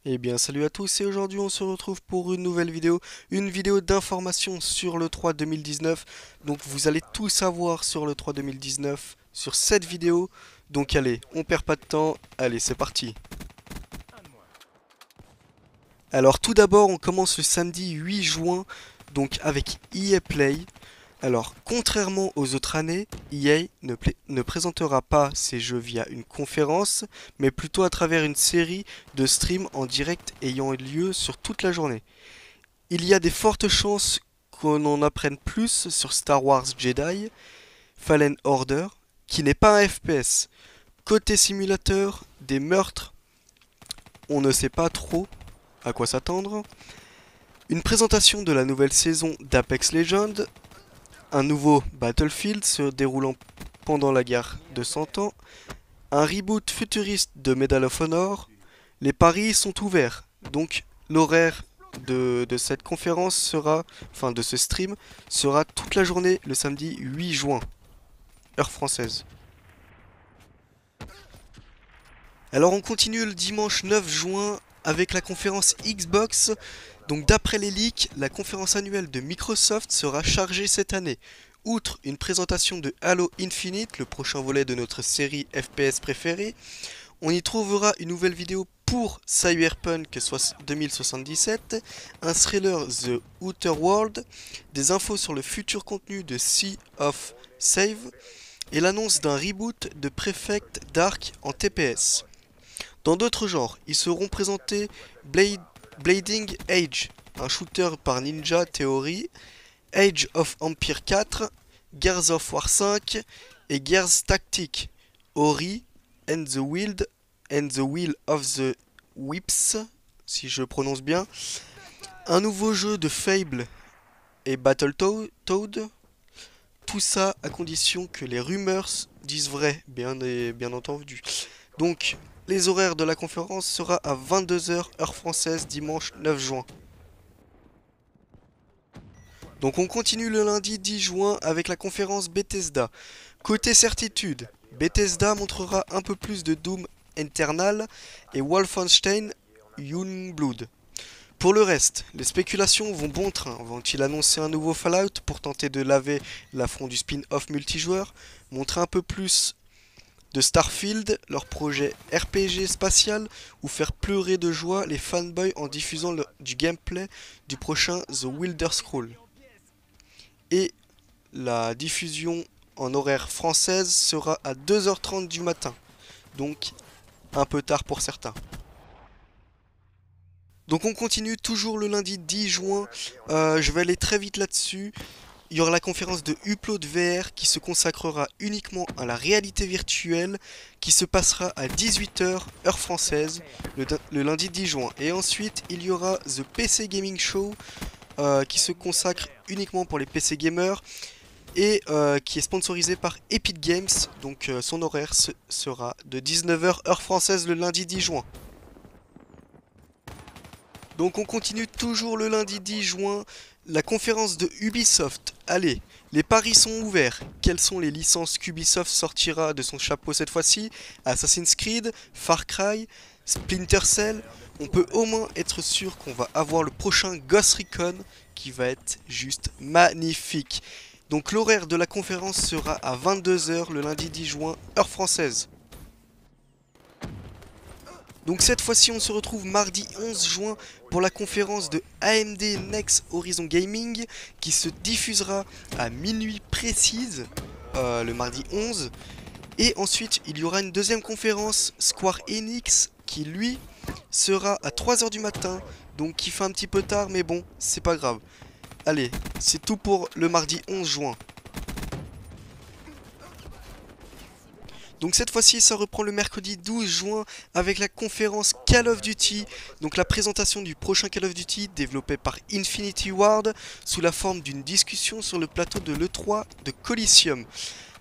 Eh bien salut à tous et aujourd'hui on se retrouve pour une vidéo d'information sur l'E3 2019. Donc vous allez tout savoir sur l'E3 2019 sur cette vidéo. Donc allez, on perd pas de temps, allez c'est parti. Alors tout d'abord on commence le samedi 8 juin donc avec EA Play. Alors, contrairement aux autres années, EA ne présentera pas ses jeux via une conférence, mais plutôt à travers une série de streams en direct ayant lieu sur toute la journée. Il y a des fortes chances qu'on en apprenne plus sur Star Wars Jedi, Fallen Order, qui n'est pas un FPS. Côté simulateur, des meurtres, on ne sait pas trop à quoi s'attendre. Une présentation de la nouvelle saison d'Apex Legends, un nouveau Battlefield se déroulant pendant la guerre de 100 ans, un reboot futuriste de Medal of Honor, les paris sont ouverts. Donc l'horaire de cette conférence sera, enfin de ce stream, sera toute la journée le samedi 8 juin, heure française. Alors on continue le dimanche 9 juin avec la conférence Xbox. Donc d'après les leaks, la conférence annuelle de Microsoft sera chargée cette année. Outre une présentation de Halo Infinite, le prochain volet de notre série FPS préférée, on y trouvera une nouvelle vidéo pour Cyberpunk 2077, un thriller The Outer World, des infos sur le futur contenu de Sea of Save et l'annonce d'un reboot de Prefect Dark en TPS. Dans d'autres genres, ils seront présentés Blading Age, un shooter par Ninja Theory, Age of Empire 4, Gears of War 5 et Gears Tactics, Ori and the Will of the Whips, si je prononce bien, un nouveau jeu de Fable et Battletoad, tout ça à condition que les rumeurs disent vrai, bien entendu. Donc, les horaires de la conférence sera à 22 h heure française dimanche 9 juin. Donc on continue le lundi 10 juin avec la conférence Bethesda. Côté certitude, Bethesda montrera un peu plus de Doom Eternal et Wolfenstein Youngblood. Pour le reste, les spéculations vont bon train. Vont-ils annoncer un nouveau Fallout pour tenter de laver l'affront du spin-off multijoueur, montrer un peu plus de Starfield, leur projet RPG spatial, ou faire pleurer de joie les fanboys en diffusant du gameplay du prochain The Wilder Scroll. Et la diffusion en horaire française sera à 2h30 du matin, donc un peu tard pour certains. Donc on continue toujours le lundi 10 juin, je vais aller très vite là-dessus. Il y aura la conférence de Upload VR qui se consacrera uniquement à la réalité virtuelle, qui se passera à 18 h heure française, le lundi 10 juin. Et ensuite, il y aura The PC Gaming Show, qui se consacre uniquement pour les PC gamers, et qui est sponsorisé par Epic Games. Donc son horaire sera de 19 h heure française le lundi 10 juin. Donc on continue toujours le lundi 10 juin, la conférence de Ubisoft. Allez, les paris sont ouverts. Quelles sont les licences qu'Ubisoft sortira de son chapeau cette fois-ci? Assassin's Creed, Far Cry, Splinter Cell. On peut au moins être sûr qu'on va avoir le prochain Ghost Recon qui va être juste magnifique. Donc l'horaire de la conférence sera à 22 h le lundi 10 juin, heure française. Donc cette fois-ci on se retrouve mardi 11 juin pour la conférence de AMD Next Horizon Gaming qui se diffusera à minuit précise le mardi 11. Et ensuite il y aura une deuxième conférence Square Enix qui lui sera à 3 h du matin, donc qui fait un petit peu tard mais bon c'est pas grave. Allez, c'est tout pour le mardi 11 juin. Donc cette fois-ci, ça reprend le mercredi 12 juin avec la conférence Call of Duty. Donc la présentation du prochain Call of Duty développé par Infinity Ward sous la forme d'une discussion sur le plateau de l'E3 de Coliseum.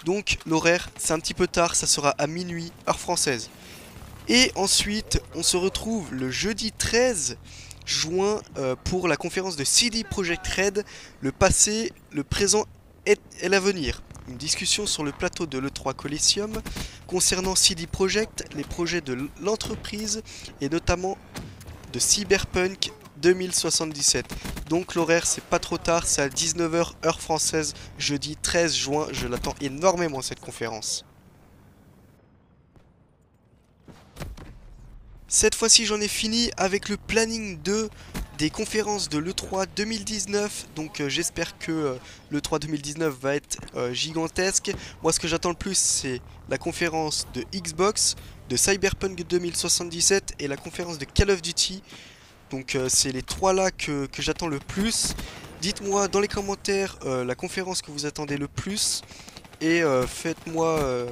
Donc l'horaire, c'est un petit peu tard, ça sera à minuit, heure française. Et ensuite, on se retrouve le jeudi 13 juin pour la conférence de CD Projekt Red, le passé, le présent et l'avenir. Une discussion sur le plateau de l'E3 Coliseum concernant CD Projekt, les projets de l'entreprise et notamment de Cyberpunk 2077. Donc l'horaire c'est pas trop tard, c'est à 19 h heure française, jeudi 13 juin, je l'attends énormément cette conférence. Cette fois-ci j'en ai fini avec le planning des conférences de l'E3 2019, donc j'espère que l'E3 2019 va être gigantesque. Moi ce que j'attends le plus c'est la conférence de Xbox, de Cyberpunk 2077 et la conférence de Call of Duty. Donc c'est les trois là que j'attends le plus. Dites-moi dans les commentaires la conférence que vous attendez le plus et faites-moi...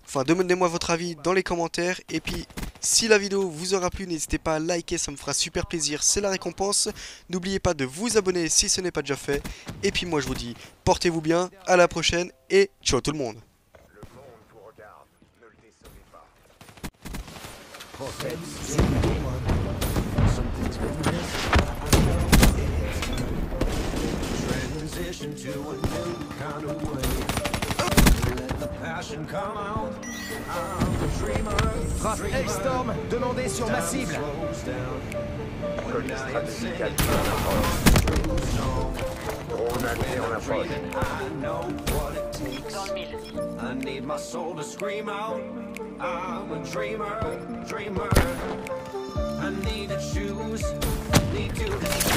Enfin, demandez-moi votre avis dans les commentaires. Et puis, si la vidéo vous aura plu, n'hésitez pas à liker, ça me fera super plaisir. C'est la récompense. N'oubliez pas de vous abonner si ce n'est pas déjà fait. Et puis moi, je vous dis, portez-vous bien, à la prochaine et ciao tout le monde. Le monde vous regarde, ne le décevez pas. Transition to a new kind of way. Let the passion come out. I'm a dreamer. Frappe Hellstorm, demandez sur ma cible. Colis stratégique à drone allié en approche. I know what it takes. I need my soul to scream out. I'm a dreamer, dreamer. I need to choose, need to decide.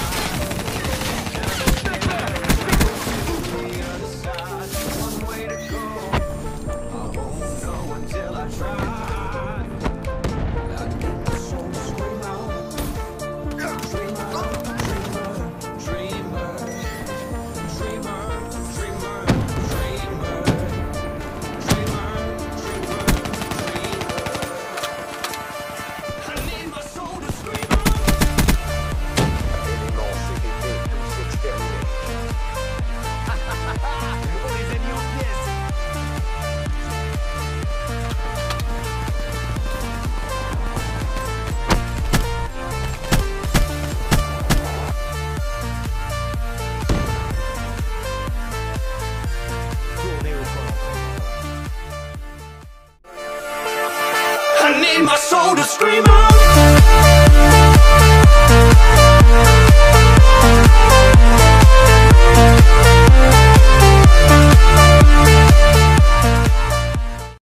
The other side, one way to go. I won't know until I try. I need my soul to scream out. Dreamer, dreamer, dreamer, dreamer, dreamer, dreamer, dreamer, dreamer, dreamer. I need my soul to scream out. Éléments CDT, tous exterminés. On les a mis en pièces. Tournez au camp. I need my soul to scream out.